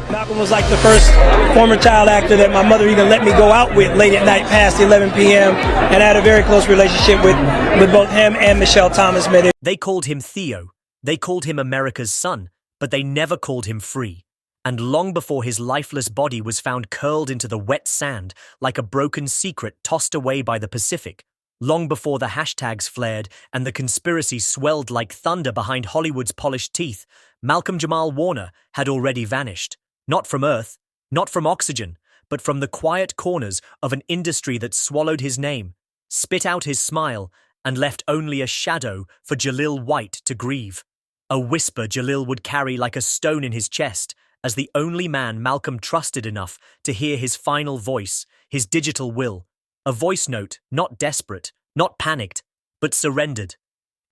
Malcolm was like the first former child actor that my mother even let me go out with late at night past 11 p.m. and I had a very close relationship with both him and Michelle Thomas. They called him Theo. They called him America's son, but they never called him free. And long before his lifeless body was found curled into the wet sand like a broken secret tossed away by the Pacific, long before the hashtags flared and the conspiracy swelled like thunder behind Hollywood's polished teeth, Malcolm-Jamal Warner had already vanished. Not from Earth, not from oxygen, but from the quiet corners of an industry that swallowed his name, spit out his smile, and left only a shadow for Jalil White to grieve. A whisper Jalil would carry like a stone in his chest, as the only man Malcolm trusted enough to hear his final voice, his digital will. A voice note, not desperate, not panicked, but surrendered.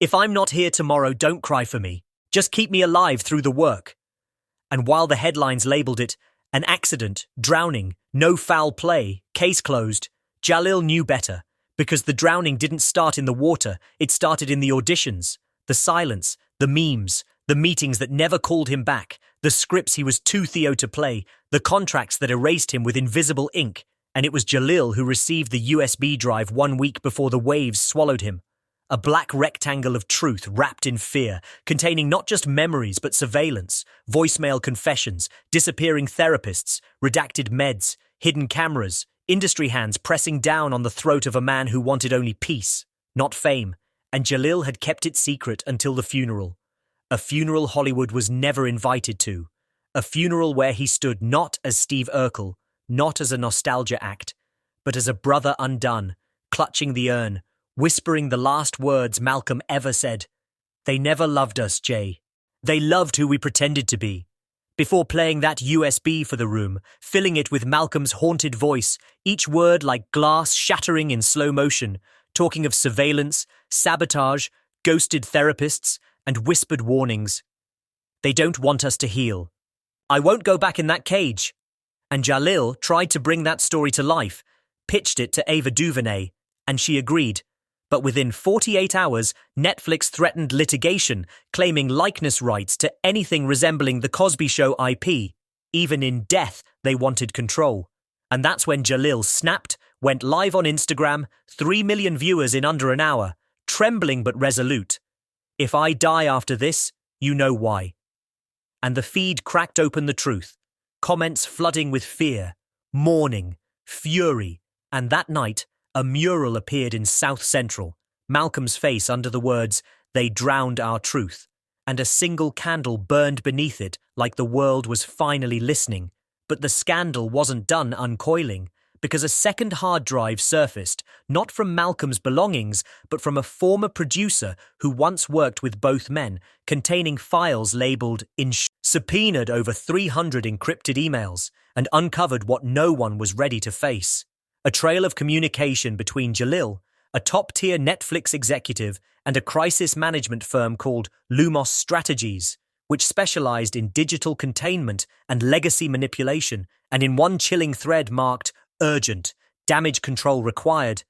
If I'm not here tomorrow, don't cry for me. Just keep me alive through the work. And while the headlines labeled it an accident, drowning, no foul play, case closed, Jalil knew better, because the drowning didn't start in the water, it started in the auditions, the silence, the memes, the meetings that never called him back, the scripts he was too Theo to play, the contracts that erased him with invisible ink, and it was Jalil who received the USB drive 1 week before the waves swallowed him. A black rectangle of truth wrapped in fear, containing not just memories but surveillance, voicemail confessions, disappearing therapists, redacted meds, hidden cameras, industry hands pressing down on the throat of a man who wanted only peace, not fame, and Jalil had kept it secret until the funeral. A funeral Hollywood was never invited to. A funeral where he stood not as Steve Urkel, not as a nostalgia act, but as a brother undone, clutching the urn, whispering the last words Malcolm ever said. They never loved us, Jay. They loved who we pretended to be. Before playing that USB for the room, filling it with Malcolm's haunted voice, each word like glass shattering in slow motion, talking of surveillance, sabotage, ghosted therapists, and whispered warnings. They don't want us to heal. I won't go back in that cage. And Jalil tried to bring that story to life, pitched it to Ava DuVernay, and she agreed. But within 48 hours, Netflix threatened litigation, claiming likeness rights to anything resembling The Cosby Show IP. Even in death, they wanted control. And that's when Jalil snapped, went live on Instagram, 3 million viewers in under an hour, trembling but resolute. If I die after this, you know why. And the feed cracked open the truth, comments flooding with fear, mourning, fury, and that night, a mural appeared in South Central, Malcolm's face under the words, "They drowned our truth," and a single candle burned beneath it like the world was finally listening. But the scandal wasn't done uncoiling, because a second hard drive surfaced, not from Malcolm's belongings, but from a former producer who once worked with both men, containing files labeled subpoenaed over 300 encrypted emails, and uncovered what no one was ready to face. A trail of communication between Jalil, a top-tier Netflix executive, and a crisis management firm called Lumos Strategies, which specialized in digital containment and legacy manipulation, and in one chilling thread marked urgent, damage control required.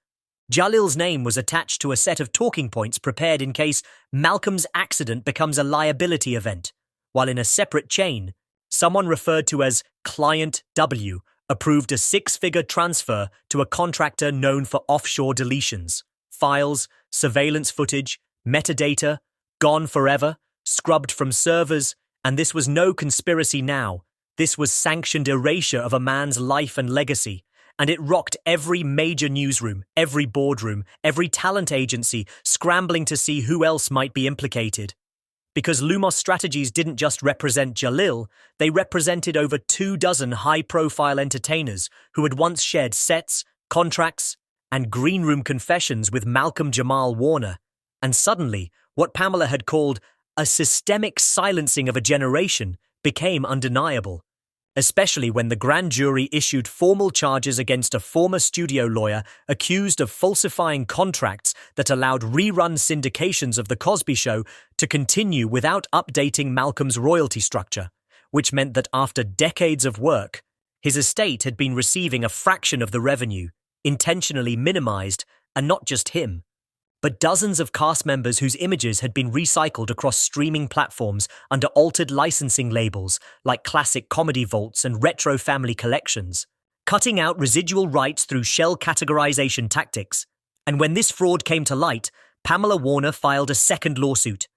Jalil's name was attached to a set of talking points prepared in case Malcolm's accident becomes a liability event, while in a separate chain, someone referred to as Client W approved a 6-figure transfer to a contractor known for offshore deletions. Files, surveillance footage, metadata, gone forever, scrubbed from servers, and this was no conspiracy now. This was sanctioned erasure of a man's life and legacy, and it rocked every major newsroom, every boardroom, every talent agency, scrambling to see who else might be implicated. Because Lumos Strategies didn't just represent Jalil, they represented over 24 high-profile entertainers who had once shared sets, contracts, and greenroom confessions with Malcolm-Jamal Warner. And suddenly, what Pamela had called a systemic silencing of a generation became undeniable, especially when the grand jury issued formal charges against a former studio lawyer accused of falsifying contracts that allowed rerun syndications of The Cosby Show to continue without updating Malcolm's royalty structure, which meant that after decades of work, his estate had been receiving a fraction of the revenue, intentionally minimized, and not just him, but dozens of cast members whose images had been recycled across streaming platforms under altered licensing labels like Classic Comedy Vaults and Retro Family Collections, cutting out residual rights through shell categorization tactics. And when this fraud came to light, Pamela Warner filed a second lawsuit.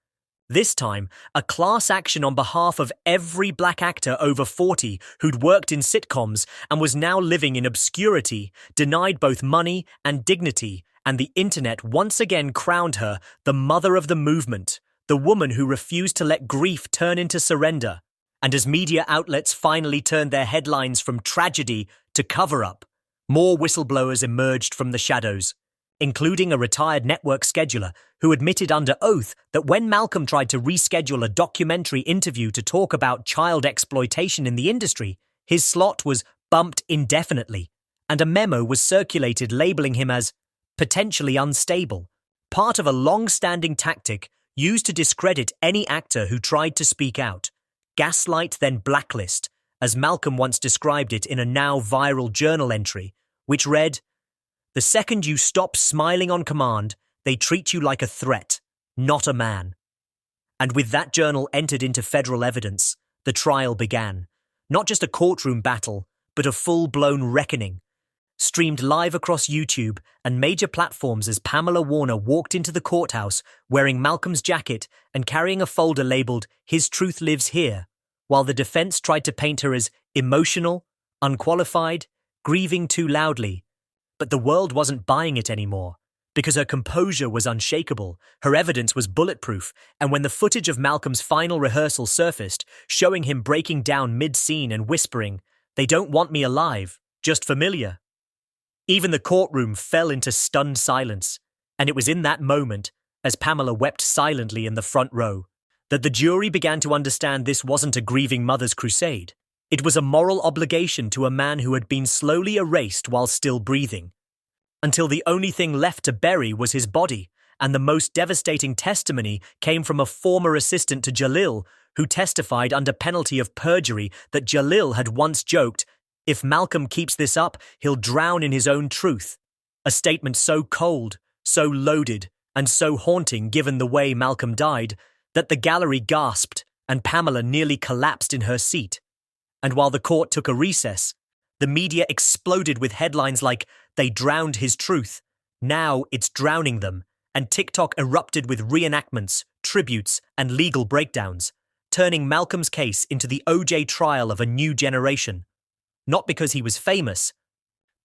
This time, a class action on behalf of every black actor over 40 who'd worked in sitcoms and was now living in obscurity, denied both money and dignity, and the internet once again crowned her the mother of the movement, the woman who refused to let grief turn into surrender. And as media outlets finally turned their headlines from tragedy to cover-up, more whistleblowers emerged from the shadows, including a retired network scheduler who admitted under oath that when Malcolm tried to reschedule a documentary interview to talk about child exploitation in the industry, his slot was bumped indefinitely, and a memo was circulated labeling him as potentially unstable, part of a long-standing tactic used to discredit any actor who tried to speak out. Gaslight, then blacklist, as Malcolm once described it in a now viral journal entry, which read, "The second you stop smiling on command, they treat you like a threat, not a man." And with that journal entered into federal evidence, the trial began. Not just a courtroom battle, but a full-blown reckoning. Streamed live across YouTube and major platforms as Pamela Warner walked into the courthouse wearing Malcolm's jacket and carrying a folder labeled "His Truth Lives Here," while the defense tried to paint her as emotional, unqualified, grieving too loudly. But the world wasn't buying it anymore, because her composure was unshakable, her evidence was bulletproof, and when the footage of Malcolm's final rehearsal surfaced, showing him breaking down mid-scene and whispering, "They don't want me alive, just familiar," even the courtroom fell into stunned silence, and it was in that moment, as Pamela wept silently in the front row, that the jury began to understand this wasn't a grieving mother's crusade. It was a moral obligation to a man who had been slowly erased while still breathing, until the only thing left to bury was his body, and the most devastating testimony came from a former assistant to Jalil, who testified under penalty of perjury that Jalil had once joked, "If Malcolm keeps this up, he'll drown in his own truth." A statement so cold, so loaded, and so haunting given the way Malcolm died, that the gallery gasped and Pamela nearly collapsed in her seat. And while the court took a recess, the media exploded with headlines like, "They drowned his truth. Now it's drowning them," and TikTok erupted with reenactments, tributes, and legal breakdowns, turning Malcolm's case into the OJ trial of a new generation. Not because he was famous,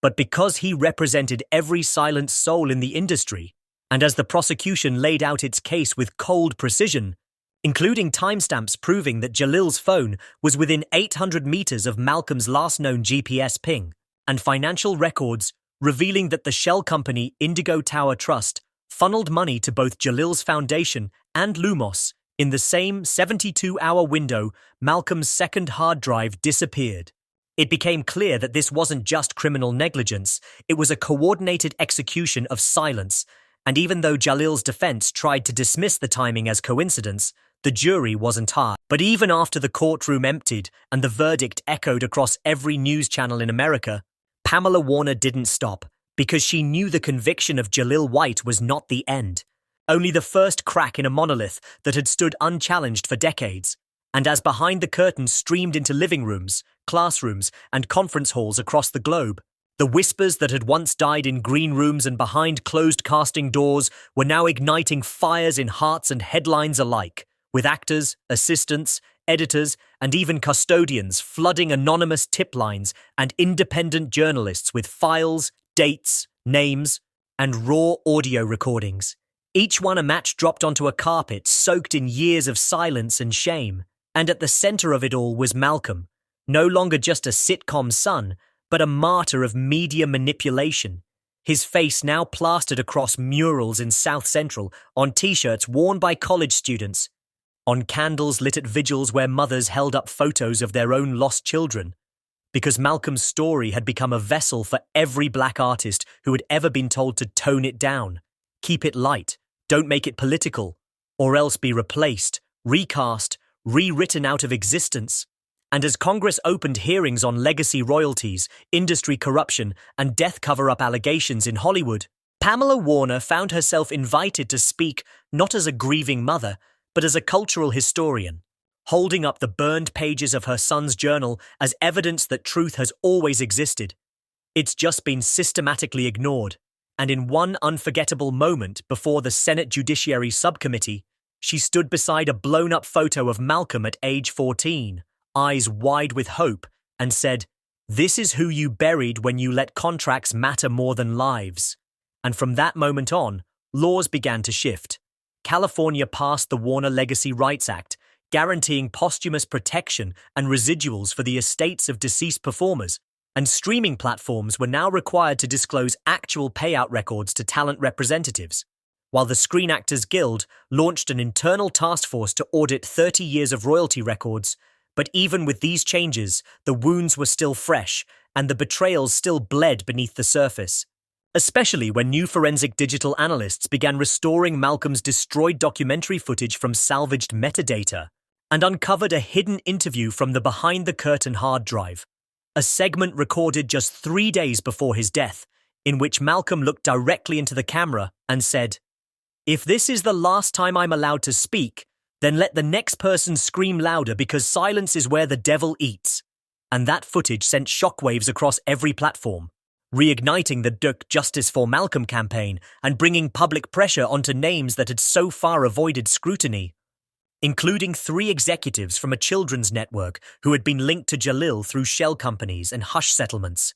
but because he represented every silent soul in the industry, and as the prosecution laid out its case with cold precision, including timestamps proving that Jalil's phone was within 800 meters of Malcolm's last known GPS ping, and financial records revealing that the shell company Indigo Tower Trust funneled money to both Jalil's foundation and Lumos. In the same 72-hour window, Malcolm's second hard drive disappeared. It became clear that this wasn't just criminal negligence, it was a coordinated execution of silence, and even though Jalil's defense tried to dismiss the timing as coincidence, the jury wasn't hard. But even after the courtroom emptied and the verdict echoed across every news channel in America, Pamela Warner didn't stop, because she knew the conviction of Jalil White was not the end, only the first crack in a monolith that had stood unchallenged for decades. And as behind the curtain streamed into living rooms, classrooms, and conference halls across the globe, the whispers that had once died in green rooms and behind closed casting doors were now igniting fires in hearts and headlines alike, with actors, assistants, editors, and even custodians flooding anonymous tip lines and independent journalists with files, dates, names, and raw audio recordings. Each one a match dropped onto a carpet soaked in years of silence and shame. And at the center of it all was Malcolm, no longer just a sitcom son, but a martyr of media manipulation. His face now plastered across murals in South Central, on t-shirts worn by college students, on candles lit at vigils where mothers held up photos of their own lost children. Because Malcolm's story had become a vessel for every black artist who had ever been told to tone it down, keep it light, don't make it political, or else be replaced, recast, rewritten out of existence. And as Congress opened hearings on legacy royalties, industry corruption, and death cover-up allegations in Hollywood, Pamela Warner found herself invited to speak not as a grieving mother, but as a cultural historian, holding up the burned pages of her son's journal as evidence that truth has always existed. It's just been systematically ignored, and in one unforgettable moment before the Senate Judiciary Subcommittee, she stood beside a blown-up photo of Malcolm at age 14, eyes wide with hope, and said, "This is who you buried when you let contracts matter more than lives." And from that moment on, laws began to shift. California passed the Warner Legacy Rights Act, guaranteeing posthumous protection and residuals for the estates of deceased performers, and streaming platforms were now required to disclose actual payout records to talent representatives, while the Screen Actors Guild launched an internal task force to audit 30 years of royalty records. But even with these changes, the wounds were still fresh, and the betrayals still bled beneath the surface. Especially when new forensic digital analysts began restoring Malcolm's destroyed documentary footage from salvaged metadata, and uncovered a hidden interview from the behind-the-curtain hard drive, a segment recorded just 3 days before his death, in which Malcolm looked directly into the camera and said, "If this is the last time I'm allowed to speak, then let the next person scream louder because silence is where the devil eats." And that footage sent shockwaves across every platform, reigniting the Dirk Justice for Malcolm campaign and bringing public pressure onto names that had so far avoided scrutiny, including 3 executives from a children's network who had been linked to Jalil through shell companies and hush settlements,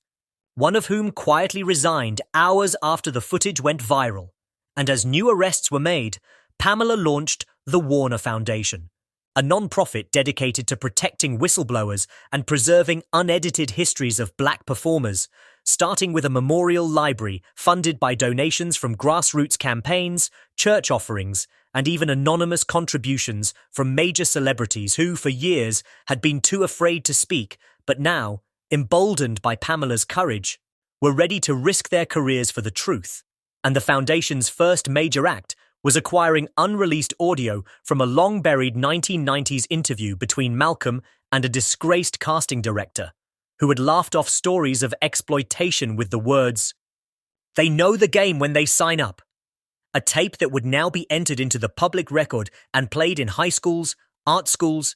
one of whom quietly resigned hours after the footage went viral. And as new arrests were made, Pamela launched the Warner Foundation, a non-profit dedicated to protecting whistleblowers and preserving unedited histories of Black performers, starting with a memorial library funded by donations from grassroots campaigns, church offerings, and even anonymous contributions from major celebrities who, for years, had been too afraid to speak, but now, emboldened by Pamela's courage, were ready to risk their careers for the truth. And the Foundation's first major act was acquiring unreleased audio from a long-buried 1990s interview between Malcolm and a disgraced casting director, who had laughed off stories of exploitation with the words, "They know the game when they sign up." A tape that would now be entered into the public record and played in high schools, art schools,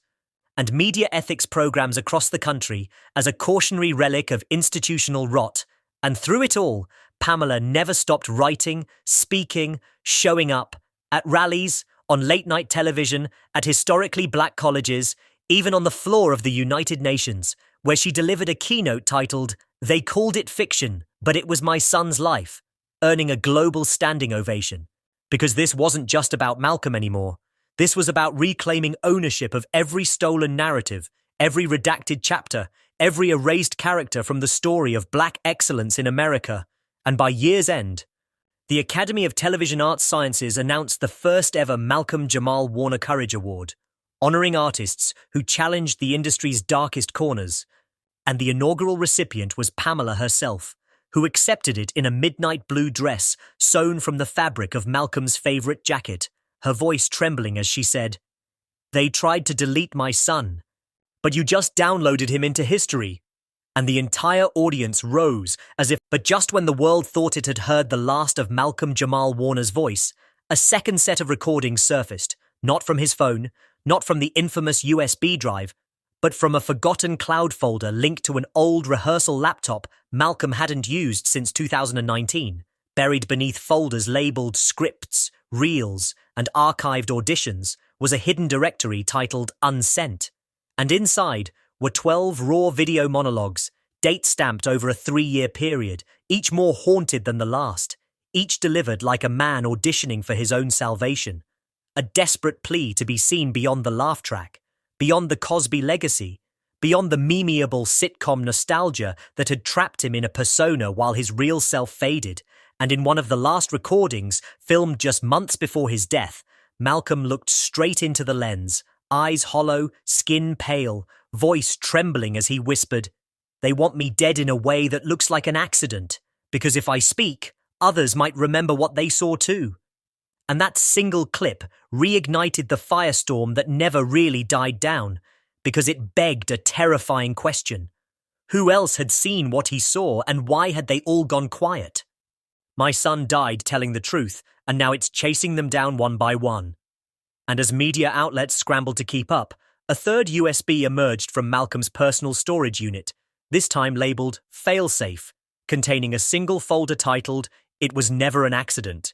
and media ethics programs across the country as a cautionary relic of institutional rot. And through it all, Pamela never stopped writing, speaking, showing up, at rallies, on late-night television, at historically Black colleges, even on the floor of the United Nations, where she delivered a keynote titled, "They Called It Fiction, But It Was My Son's Life," earning a global standing ovation. Because this wasn't just about Malcolm anymore. This was about reclaiming ownership of every stolen narrative, every redacted chapter, every erased character from the story of Black excellence in America. And by year's end, the Academy of Television Arts Sciences announced the first ever Malcolm-Jamal Warner Courage Award, honoring artists who challenged the industry's darkest corners. And the inaugural recipient was Pamela herself, who accepted it in a midnight blue dress sewn from the fabric of Malcolm's favorite jacket, her voice trembling as she said, "They tried to delete my son, but you just downloaded him into history." And the entire audience rose but just when the world thought it had heard the last of Malcolm-Jamal Warner's voice, a second set of recordings surfaced, not from his phone, not from the infamous USB drive, but from a forgotten cloud folder linked to an old rehearsal laptop Malcolm hadn't used since 2019, buried beneath folders labeled scripts, reels, and archived auditions was a hidden directory titled Unsent. And inside were 12 raw video monologues, date-stamped over a 3-year period, each more haunted than the last, each delivered like a man auditioning for his own salvation. A desperate plea to be seen beyond the laugh track, beyond the Cosby legacy, beyond the memeable sitcom nostalgia that had trapped him in a persona while his real self faded. And in one of the last recordings, filmed just months before his death, Malcolm looked straight into the lens, eyes hollow, skin pale, voice trembling as he whispered, "They want me dead in a way that looks like an accident, because if I speak, others might remember what they saw too." And that single clip reignited the firestorm that never really died down, because it begged a terrifying question. Who else had seen what he saw, and why had they all gone quiet? My son died telling the truth, and now it's chasing them down one by one. And as media outlets scrambled to keep up, a third USB emerged from Malcolm's personal storage unit, this time labeled failsafe, containing a single folder titled, "It was never an accident."